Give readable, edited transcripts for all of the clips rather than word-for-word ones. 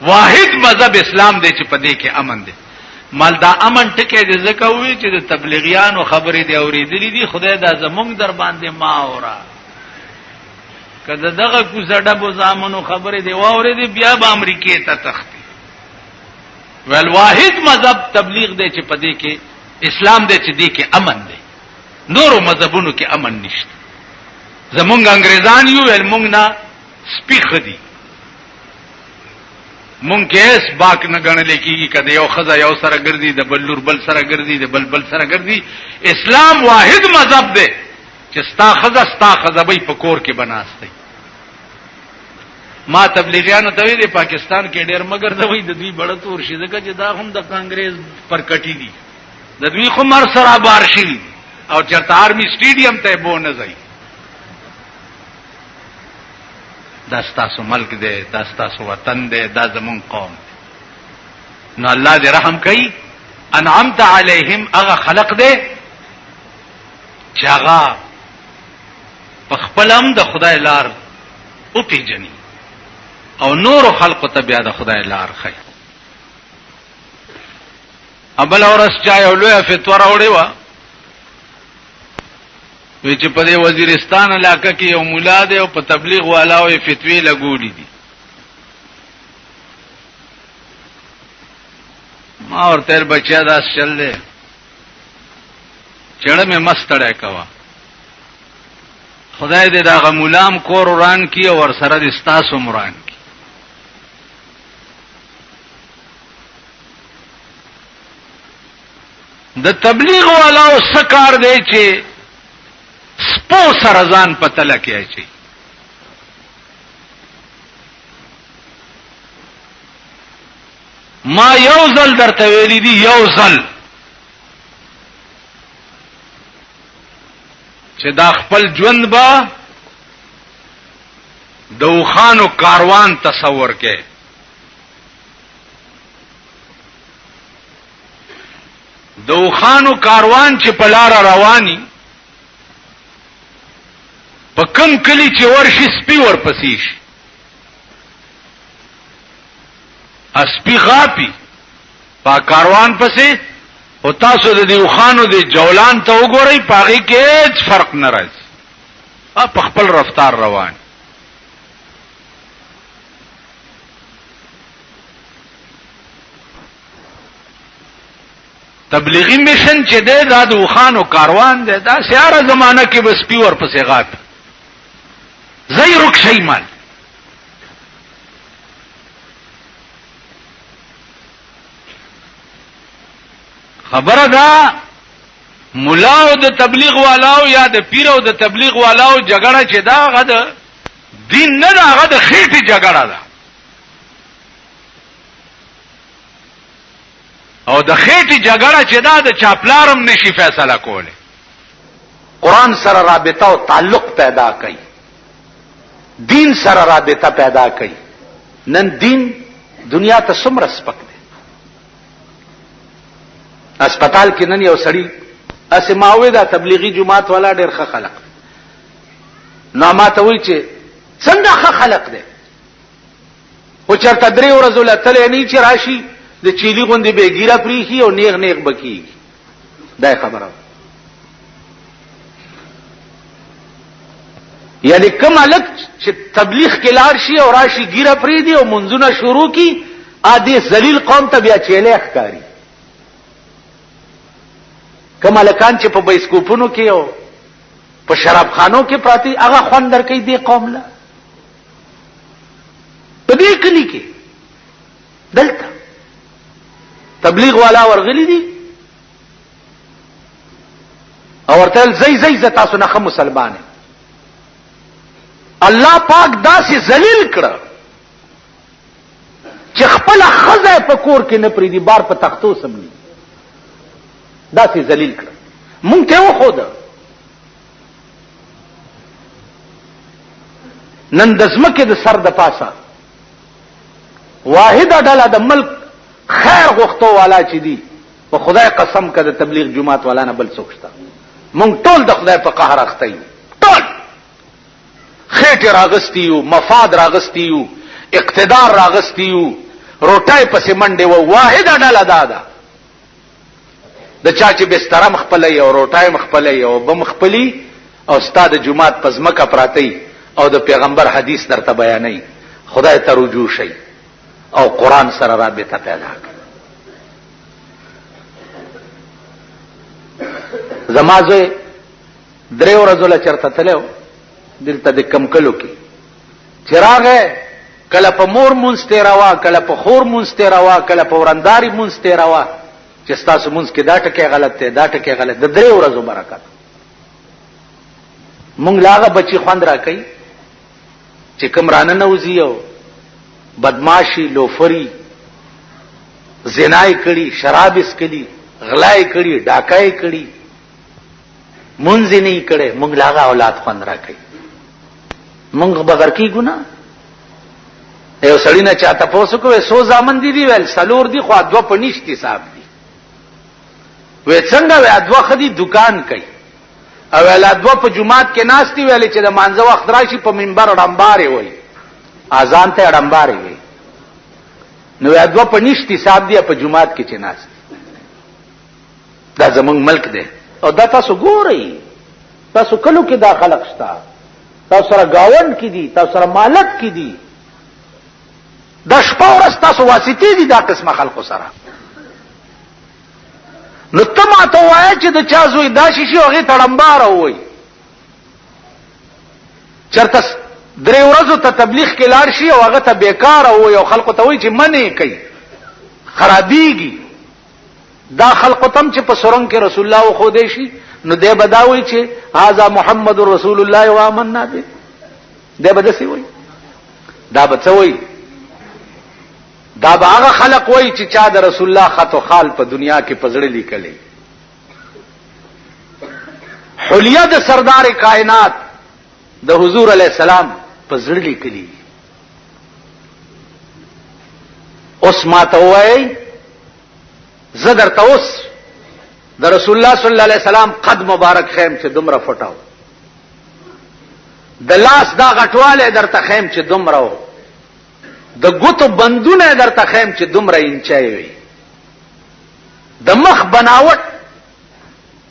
واحد مذهب اسلام دی چې په دې کې امن دی. مال دا امن ټکی دې ځکه وی چې د تبلیغیانو خبرې دی اورېدلې دي، خدای دا زمونږ در باندې ما اورا کله دغه کوزړه بو زامنو خبرې دی واورېدې بیا به امریکای ته تختی. ول واحد مذهب تبلیغ دی چې په دې کې اسلام دی چې دې کې امن دی، نورو مذهبونو کې امن نشته. زمونږ انګريزان یو ول مونږ نه سپیخ دي، مونږ کیس باک نه غنل کیږي کده یو خزا یو سره ګرځي د بلور بل سره ګرځي د بل سره ګرځي. اسلام واحد مذهب دی چې ستا خزا به په کور کې بناستي. ما تبلیغیانو ته وی د پاکستان کې ډېر مگر دوی د دوی بڑا تور شي ځکه چې دا هم د کانګرس پر کټی دي، د دوی خمر سره بار شي او چرته آرمی سټیډیم ته بو نه ځي. دا ستاسو ملک دی، دا ستاسو وطن دی، دا زمون قوم دی. نو الله دې رحم کوي. انعمت علیهم هغه خلق دی چې هغه په خپل هم د خدای لار او پیژني او نور خلق ته بیا د خدای لار خي. ابل اورس چا یو لوی فتوا راوړی و وی چې په دې وزیرستان علاقه کې یو مولا دی او په تبلیغ والاو فتوی لګولې دي. ما ورته بچیا داس چل دی چړه مې مستړی کوا، خدای دې دا غمولام کور وران کی او ور سره د ستاسو مران کی. د تبلیغ والاو سکار دی چې سپو سرزان پته لکه چي. ما یو ځل درته ویلي دي، یو ځل چې دا خپل ژوند با د وخانو کاروان تصور کې. د وخانو کاروان چې په لار رواني په کم کلی چې ورشي سپي ورپسې شي، سپي غاپي په کاروان پسې او تاسو د دې وخانو د جولان ته وګورئ پاغي کې هیڅ فرق نه راځي، په خپل رفتار روان. تبلیغی میشن چې دی دا د وخانو کاروان دی، دا سیاره زمانہ کې بس سپي ورپسې غاپي زي رک شي مال. خبره دا مولاو د تبلیغ والاو یا د پیرو د تبلیغ والاو جګړه چې دا غد دین نه دا غد خېټي جګړه ده او د خېټي جګړه چې دا د چاپلارم نشي فیصله کوله. قرآن سره رابطه او تعلق پیدا کوي، دین سره رابطه پیدا کوي. نن دین دنیا ته څومره سپک دی. اسپیټال کې نن یو سړی اسماوي دا تبلیغي جماعت والا ډېر ښه خلق، نو ما ته وایي چې څنګه ښه خلق دی، خو چېرته 3 ورځې له تلې نه چې راشي د چيلي غوندې به ګیره پریخي او نیغ نیغ بکیږي. دا خبره یعنی کوم الک چې تبلیغ کې لار شي او راشي ګیره پری دی او منځونه شروع کی، عادي ذلیل قوم ته بیا چيله ښکاری. کوم الکان چې په بایسکوپونو کې او په شراب خانو کې پراتی هغه خوان درکې دی قوم له په دې کلی کې دلته تبلیغ والا ورغلی دي او ورته زئی تاسو نه مسلمان. الله پاک داسې ذلیل کړه چې خپل خزه په کور کې نه پریدي، بار په تختو سمني، داسې ذلیل کړه. مونږ ته وخود نن د زمکه د سر د پاسه واحده ډله د ملک خیر غوښتو والا چې دي، په خدای قسم کده تبلیغ جماعت والا نه بل څوک شته. مونږ ټول د خدای په قهر اخته یو، ټول خېټه راغستی یو، مفاد راغستی یو، اقتدار راغستی یو، روټای پسې منډه و. واحد ډله دادا د چا چې بستر مخپلې او روټای مخپلې او بمخپلې او استاد جمعات پزمکه پراتی او د پیغمبر حدیث درته بیانې. خدای ته رجوع شي او قران سره رابطه پیدا کړي. زمازه درې ورځې له چرته تلو دلته د کم کلو کې چراغه کله په مور مونږ تیروا کله په خور مونږ تیروا کله په ورنداري مونږ تیروا چې تاسو مونږ کې دا ټکی غلط دی دا ټکی غلط د درې ورځې برکت مونږ لاغه بچي خوند را کوي چې کمرانه نوځيو بدمعشي لوفري زنای کړي شراب اسکلي غلای کړي ډاکای کړي مونږ نه کړي مونږ لاغه اولاد خوند را کوي. مونږ بغیر کی ګنا یو سړی نه چاته پوسو کوې سو ځامن دي ویل سلور دي خو ادو پنيشتي صاحب دي وې څنګه وې ادو خدي دکان کوي او ول ادو په جمعات کې ناشتي ویلې چې د مانځه وخت راشي په منبر ډمبارې وای اذان ته ډمبارې وای نو ادو پنيشتي صاحب دي په جمعات کې چې ناشتي. دا زمونږ ملک دی او دا تاسو ګورئ تاسو کلو کې دا خلق شتا تاسو سره گاوند کې دي تاسو سره مالک کې دي دا شپه ورځ تاسو واسطې دي دا قسمه خلقو سره. نو ته ماته وایې چې د چا زوی دا شي هغه تړمبار وای چرته درې ورځو ته تبلیغ کې لاړ شي او هغه ته بیکار وای او خلقو ته وای چې منی کوي خرابيږي. دا خلقو تم چې په سورنګ کې رسول الله خو دې شي نو دې بداوي چې هاذا محمد رسول الله و آمنا به دې بدسي وای دا بچوي دا به هغه خلق وای چې چا د رسول الله خط او خال په دنیا کې پزړه لیکلې. حلیه د سردار کائنات د حضور علی السلام پزړه لیکلې. اوس ماته وای زدر توس د رسول الله صلی الله علیه وسلم قد مبارک خیم چې دومره فټاو د لاس دا غټواله درته خیم چې دومره د ګوتو بندونه درته خیم چې دومره انچای وي د مخ بناوټ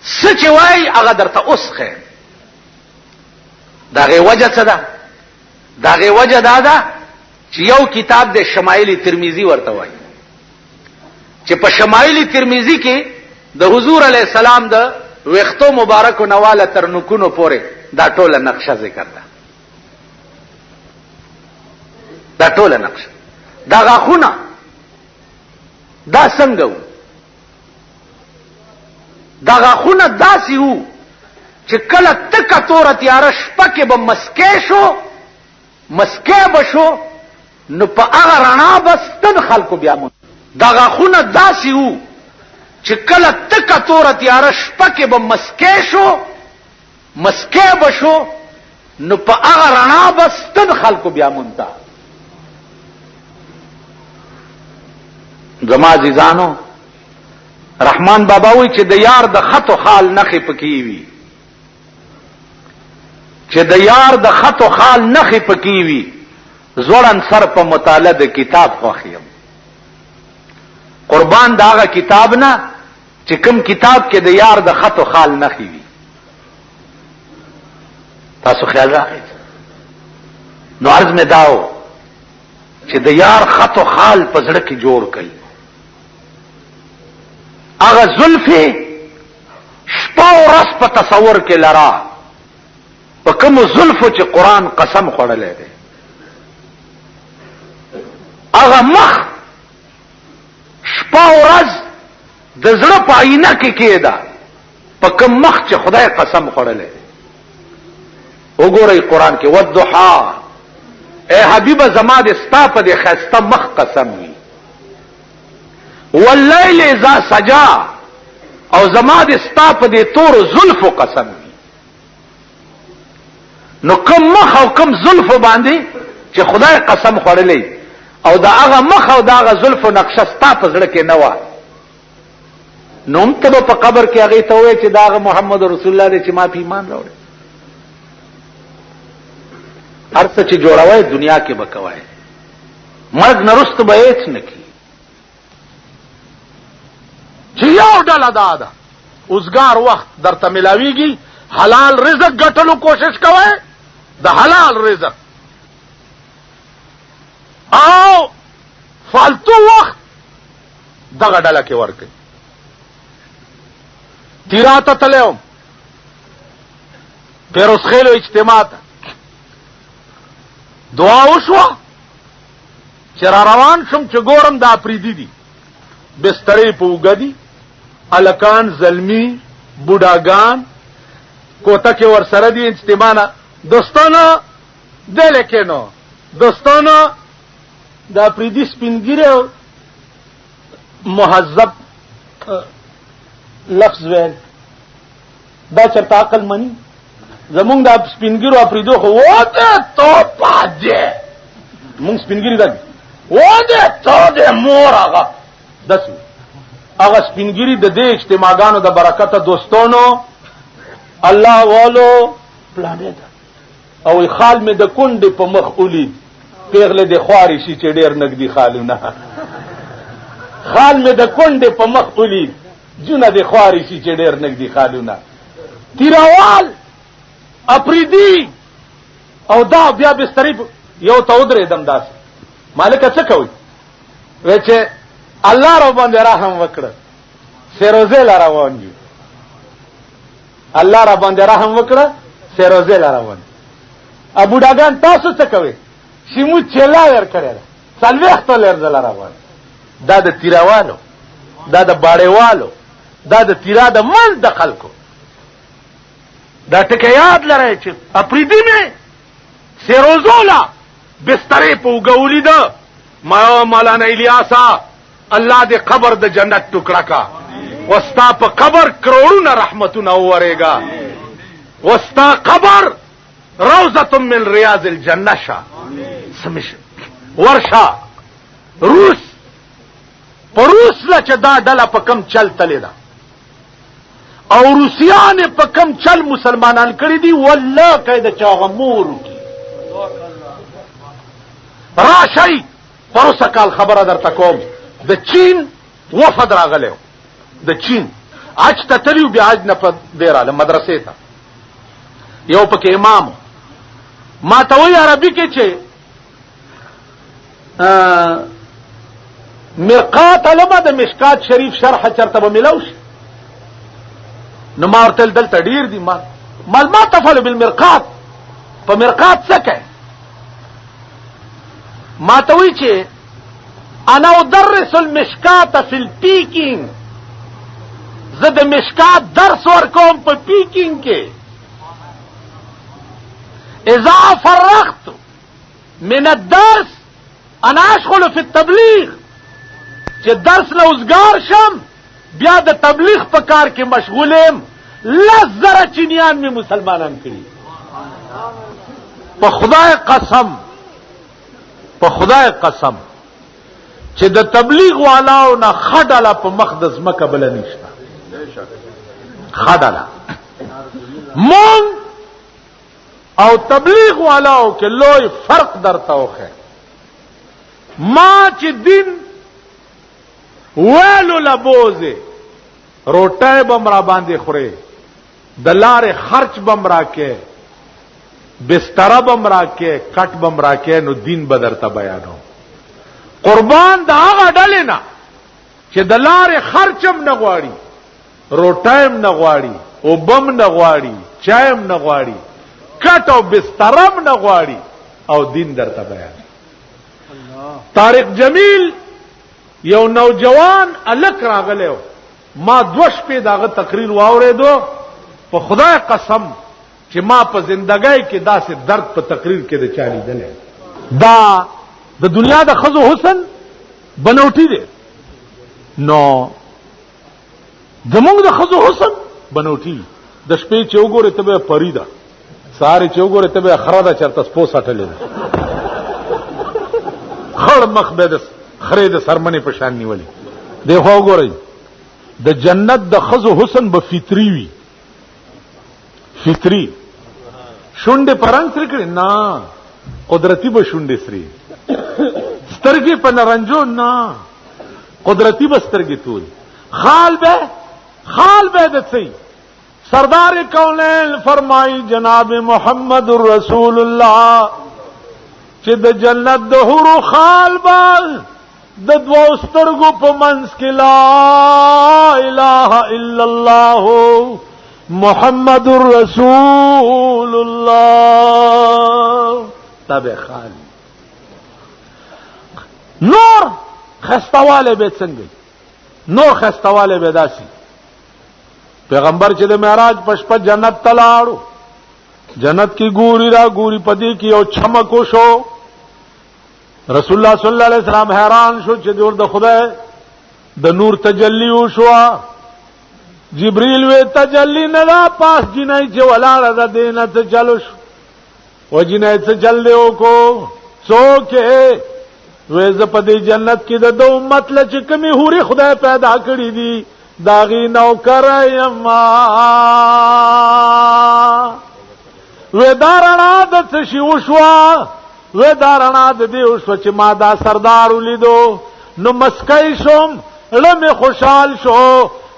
سچ وای هغه درته اوس خیم. داغه وجه څه ده؟ داغه وجه دا ده چې یو کتاب د شمایل ترمذی ورته وای چې په شمایل ترمذی کې د حضور علی السلام د وختو مبارک نواله تر نکونو پورې دا ټوله نقشه ذکر ده. دا ټوله نقشه دا غاخونه دا څنګه وو دا غاخونه داسي وو چې کله تک تور تیار شپه کې به مسکه بشو نو په هغه رڼا بس تن خلکو بیا مون. دا غاخونه داسي وو چې کله تک تور تیار شپه کې به مسکه بشو نو په هغه رڼا بس تن خلکو بیا مونتا. زما عزیزانو رحمان بابا وی چې د یار د خط او خال نخې پکې وي چې د یار د خط او خال نخې پکې وي زوړن سر په مطالعه د کتاب خوخیم. قربان داغه کتاب نه چې کوم کتاب کې د یار د خط او خال نخې وي. تاسو خیال راغی نو عرض می داو چې د یار خط او خال په زړه کې جوړ کړي. هغه زلفې شپه او ورځ په تصور کې لرا په کوم زلفو چې قران قسم خوړلې ده. هغه مخ شپه او ورځ د زړه په آینه کې کېده په کوم مخ چې خدای قسم خوړلې ده. وګورئ قران کې والضحى اے حبیب زما د ستا په د خسته مخ قسم وي واللیل اذا سجا او زما د ستا په د تور زلف قسم وي. نو کوم مخ او کوم زلف باندې چې خدای قسم خوړلې او دا هغه مخ او دا هغه زلف نقشه ستا په زړه کې نه و نو ته په قبر کې هغه ته وې چې دا هغه محمد رسول الله دې چې ما په ایمان راوړ. هر څه چې جوړوي دنیا کې بکوي مرګ نه رسته به هیڅ نه کی. چې یو ډله دا ده اوسګار وخت درته ملاویږي، حلال رزق ګټلو کوشش کوئ، د حلال رزق، او فالتو وخت دغه ډله کې ورکړئ. تیراته تلم پیروز خیلو اجتماع ته دعا وشوه چې را روان شم چې ګورم دا پریدي دي بسترې په اوږه دي، الکان زلمی بوډاګان کوته کې ورسره دي اجتماع نه. دوستانو دې لیکنو دوستانو دا پریدي سپینګیره مهذب لفظ ویل دا چرته عقل مني؟ زمونږ دا سپینګیرو اپریدو خو وته تو پاجه مونږ سپینګیری دا وته تو دې مور هغه دسو هغه سپینګیری د دې اجتماعګانو د برکته دوستانو الله والو پلانې ده او خال مې د کونډې په مخ اولید پیغله د خواري شي چې ډېر نګدي خالونه خال مې د کونډې په مخ اولید جونه د خواري شي چې ډېر نګدي خالونه تیراوال اپریدي او دا بیا بستری یو تودرې دم داس مالک څه کوي وای چې الله رو باندې رحم وکړه سیروزه لروان دي الله را باندې رحم وکړه سیروزه لروان ابو ډاګان تاسو څه کوي شیمو چلا ور کړل څلويخت لر زل روان دا د تیراوالو دا د باړېوالو دا د تیرا د من د خلکو دا ټکه یاد لرئ چې اپریدي مې سیروزولا بسترې په وګولې ده ما مولانا الیاسا الله دې قبر د جنت ټوکړه کا وستا په قبر کروڑونه رحمتونه اورېګا وستا قبر روضه من ریاض الجنه شا سمش ورشا روس پروس لا چې دا ډله په کم چل تلې ده او روسیان په کم چل مسلمانان کړی دي والله قاعده چاغمور کی راشي پروسه کال خبره درته کوم د چین وفد راغلو د چین اج ته تلیو بیا اج نه په ډیراله مدرسې ته یو پکې امام ما ته وی عربي کې چې مرقات علماء د مشکات شریف شرح چرته به ملوش نو ما ورتل دلته ډیر دي ما تفعل بالمرقات په مرقات څه کوي ما ته وی چې انا ادرس المشکات فی الپیکینگ زه د مشکات درس ورکوم په پیکینگ کې اذا فرغت من الدرس انا اشغل فی التبلیغ چې درس لوزګار شم بیا د تبلیغ په کار کې مشغولم لزر چینیان می مسلمانان کړي په خدای قسم چې د تبلیغ والاو نه خډاله په مقدس مکه بل نشته خډاله مون او تبلیغ والاو کې لوی فرق درته وخه ما چې دین ویلو لبوزه روټای بمرا باندې خوره د لارې خرچ بمرا کې بستر بمرا کې کټ بمرا کې نو دین بدرته بیانو قربان دا هغه ډلې نه چې د لارې خرچم نه غواړي روټایم نه غواړي او بم نه غواړي چایم نه غواړي کټ او بسترم نه غواړي او دین درته بیان طارق جمیل یو نوجوان الک راغلو ما دوش په داغه تقریر واورېدو په خدای قسم چې ما په زندګۍ کې داسې درد په تقریر کې د چالي دلې دا د دنیا د خزو حسن بنوټی دی نو زمونږ د خزو حسن بنوټی د شپې چې وګوره ته به پریدا ساره چې وګوره ته به خراده چرته سپو ساتلې خړ مخ به د خره د سرمنې په شان نیولې دی خو وګورئ د جنت د خزو حسن به فطری وي فطری شونډه پرنګ سره کړي نه قدرتی به شونډه سری سترګې په نرنجو نه قدرتی بسترګې تول خال به د څه سردار کونین فرمائی جناب محمد رسول الله چې د جنت د حور خال بال د دوو سترګو په منځ کې لا اله الا الله محمد رسول الله تابع خال نور خستواله به څنګه نور خستواله به داسي پیغمبر چې د معراج پشپ جنت تلاړو جنت کی ګوري را ګوري پدې کې او چمکو شو رسول الله صلی الله علیه وسلم حیران شو چې د خدای د نور تجلی وشو جبريل وی تجلی نه دا پاس جنای چې ولاړه ده دینه ته چلو شو و جنای ته چل دیو کو څوک وې ز په دې جنت کې د دو امت له چې کمی هوري خدای پیدا کړی دي داغي نوکر یما وې دارنا د څه شی وشوا وې دارنا د دې وشو چې ما دا سردار ولیدو نو مسکای شوم لمه خوشحال شو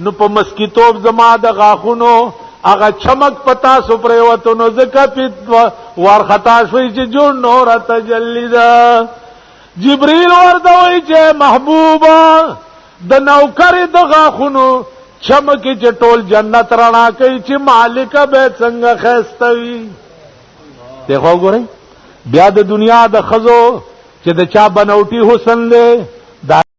نو په مسکیتوب زما د غاخونو هغه چمک پتا سو پریوتو نو زکه پیت ور خطا شوی چې جوړ نور تجلی دا جبريل ورته وی چې محبوبا د نوکر د غاخونو چمکی چې ټول جنت رڼا کوي چې مالک به څنګه خستوي دیکھو ګورئ بیا د دنیا د خزو چې د چا بنوټي حسن له